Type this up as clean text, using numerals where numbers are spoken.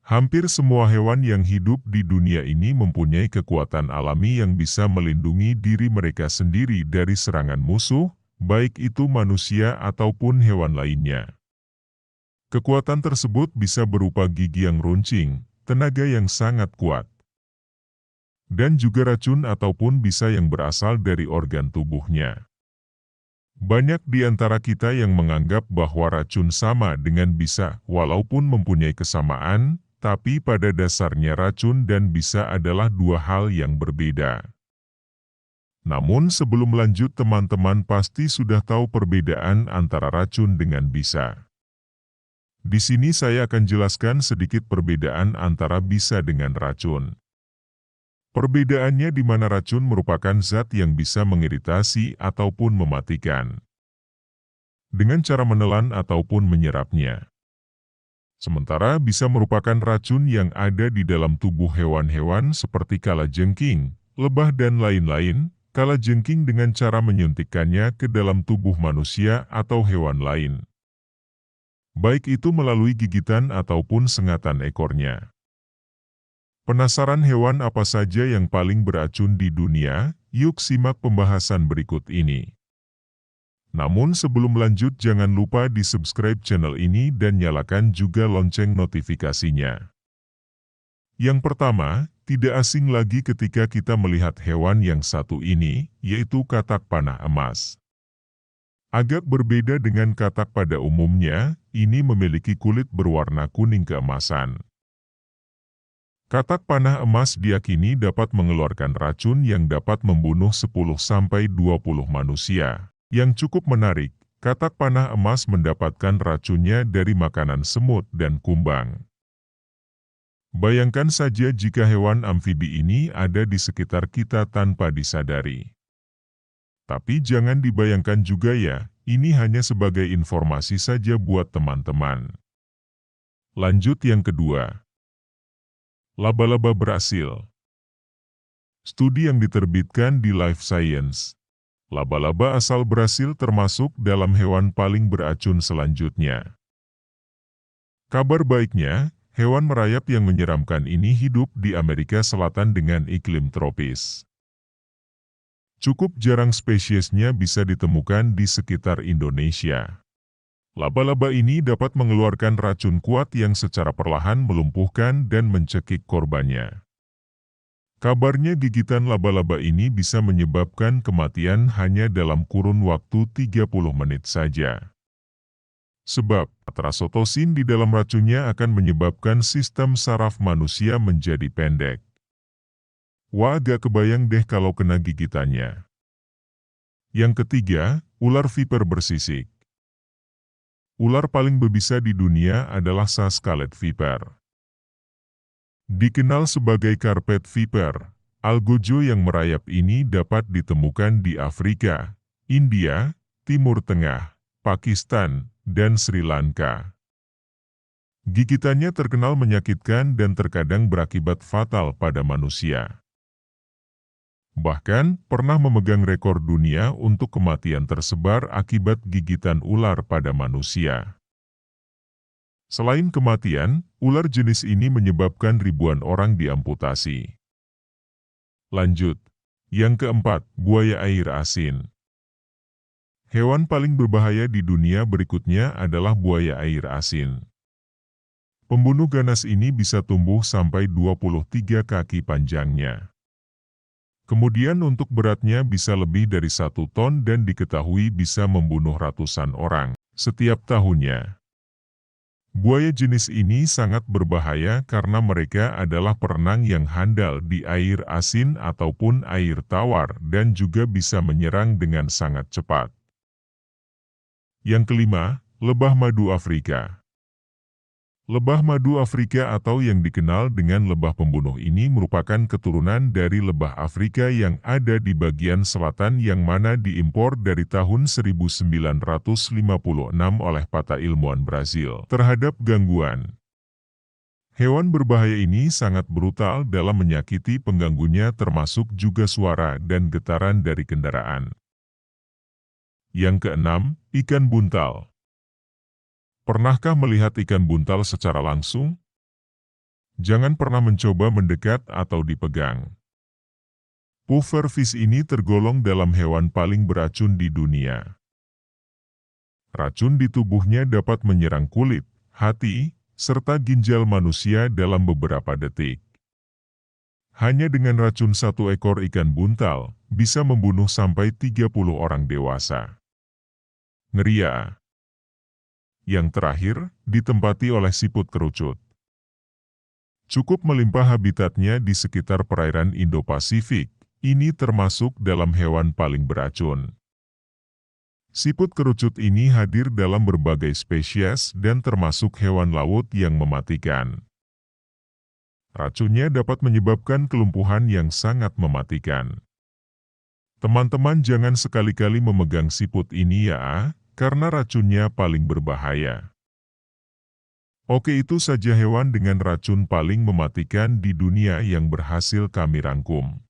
Hampir semua hewan yang hidup di dunia ini mempunyai kekuatan alami yang bisa melindungi diri mereka sendiri dari serangan musuh, baik itu manusia ataupun hewan lainnya. Kekuatan tersebut bisa berupa gigi yang runcing, tenaga yang sangat kuat, dan juga racun ataupun bisa yang berasal dari organ tubuhnya. Banyak di antara kita yang menganggap bahwa racun sama dengan bisa, walaupun mempunyai kesamaan, tapi pada dasarnya racun dan bisa adalah dua hal yang berbeda. Namun sebelum lanjut, teman-teman pasti sudah tahu perbedaan antara racun dengan bisa. Di sini saya akan jelaskan sedikit perbedaan antara bisa dengan racun. Perbedaannya di mana racun merupakan zat yang bisa mengiritasi ataupun mematikan dengan cara menelan ataupun menyerapnya. Sementara bisa merupakan racun yang ada di dalam tubuh hewan-hewan seperti kalajengking, lebah dan lain-lain, kalajengking dengan cara menyuntikkannya ke dalam tubuh manusia atau hewan lain, baik itu melalui gigitan ataupun sengatan ekornya. Penasaran hewan apa saja yang paling beracun di dunia? Yuk simak pembahasan berikut ini. Namun sebelum lanjut, jangan lupa di subscribe channel ini dan nyalakan juga lonceng notifikasinya. Yang pertama, tidak asing lagi ketika kita melihat hewan yang satu ini, yaitu katak panah emas. Agak berbeda dengan katak pada umumnya, ini memiliki kulit berwarna kuning keemasan. Katak panah emas diyakini dapat mengeluarkan racun yang dapat membunuh 10-20 manusia. Yang cukup menarik, katak panah emas mendapatkan racunnya dari makanan semut dan kumbang. Bayangkan saja jika hewan amfibi ini ada di sekitar kita tanpa disadari. Tapi jangan dibayangkan juga ya, ini hanya sebagai informasi saja buat teman-teman. Lanjut yang kedua. Laba-laba berasil. Studi yang diterbitkan di Life Science. Laba-laba asal Brasil termasuk dalam hewan paling beracun selanjutnya. Kabar baiknya, hewan merayap yang menyeramkan ini hidup di Amerika Selatan dengan iklim tropis. Cukup jarang spesiesnya bisa ditemukan di sekitar Indonesia. Laba-laba ini dapat mengeluarkan racun kuat yang secara perlahan melumpuhkan dan mencekik korbannya. Kabarnya gigitan laba-laba ini bisa menyebabkan kematian hanya dalam kurun waktu 30 menit saja. Sebab, atrasetosin di dalam racunnya akan menyebabkan sistem saraf manusia menjadi pendek. Wah, agak kebayang deh kalau kena gigitannya. Yang ketiga, ular viper bersisik. Ular paling berbisa di dunia adalah scarlet viper. Dikenal sebagai carpet viper, algojo yang merayap ini dapat ditemukan di Afrika, India, Timur Tengah, Pakistan, dan Sri Lanka. Gigitannya terkenal menyakitkan dan terkadang berakibat fatal pada manusia. Bahkan, pernah memegang rekor dunia untuk kematian tersebar akibat gigitan ular pada manusia. Selain kematian, ular jenis ini menyebabkan ribuan orang diamputasi. Lanjut. Yang keempat, buaya air asin. Hewan paling berbahaya di dunia berikutnya adalah buaya air asin. Pembunuh ganas ini bisa tumbuh sampai 23 kaki panjangnya. Kemudian untuk beratnya bisa lebih dari 1 ton dan diketahui bisa membunuh ratusan orang setiap tahunnya. Buaya jenis ini sangat berbahaya karena mereka adalah perenang yang handal di air asin ataupun air tawar dan juga bisa menyerang dengan sangat cepat. Yang kelima, lebah madu Afrika. Lebah madu Afrika atau yang dikenal dengan lebah pembunuh ini merupakan keturunan dari lebah Afrika yang ada di bagian selatan yang mana diimpor dari tahun 1956 oleh para ilmuwan Brazil terhadap gangguan. Hewan berbahaya ini sangat brutal dalam menyakiti pengganggunya termasuk juga suara dan getaran dari kendaraan. Yang keenam, ikan buntal. Pernahkah melihat ikan buntal secara langsung? Jangan pernah mencoba mendekat atau dipegang. Pufferfish ini tergolong dalam hewan paling beracun di dunia. Racun di tubuhnya dapat menyerang kulit, hati, serta ginjal manusia dalam beberapa detik. Hanya dengan racun satu ekor ikan buntal, bisa membunuh sampai 30 orang dewasa. Ngeri ya. Yang terakhir, ditempati oleh siput kerucut. Cukup melimpah habitatnya di sekitar perairan Indo-Pasifik, ini termasuk dalam hewan paling beracun. Siput kerucut ini hadir dalam berbagai spesies dan termasuk hewan laut yang mematikan. Racunnya dapat menyebabkan kelumpuhan yang sangat mematikan. Teman-teman jangan sekali-kali memegang siput ini ya, karena racunnya paling berbahaya. Oke, itu saja hewan dengan racun paling mematikan di dunia yang berhasil kami rangkum.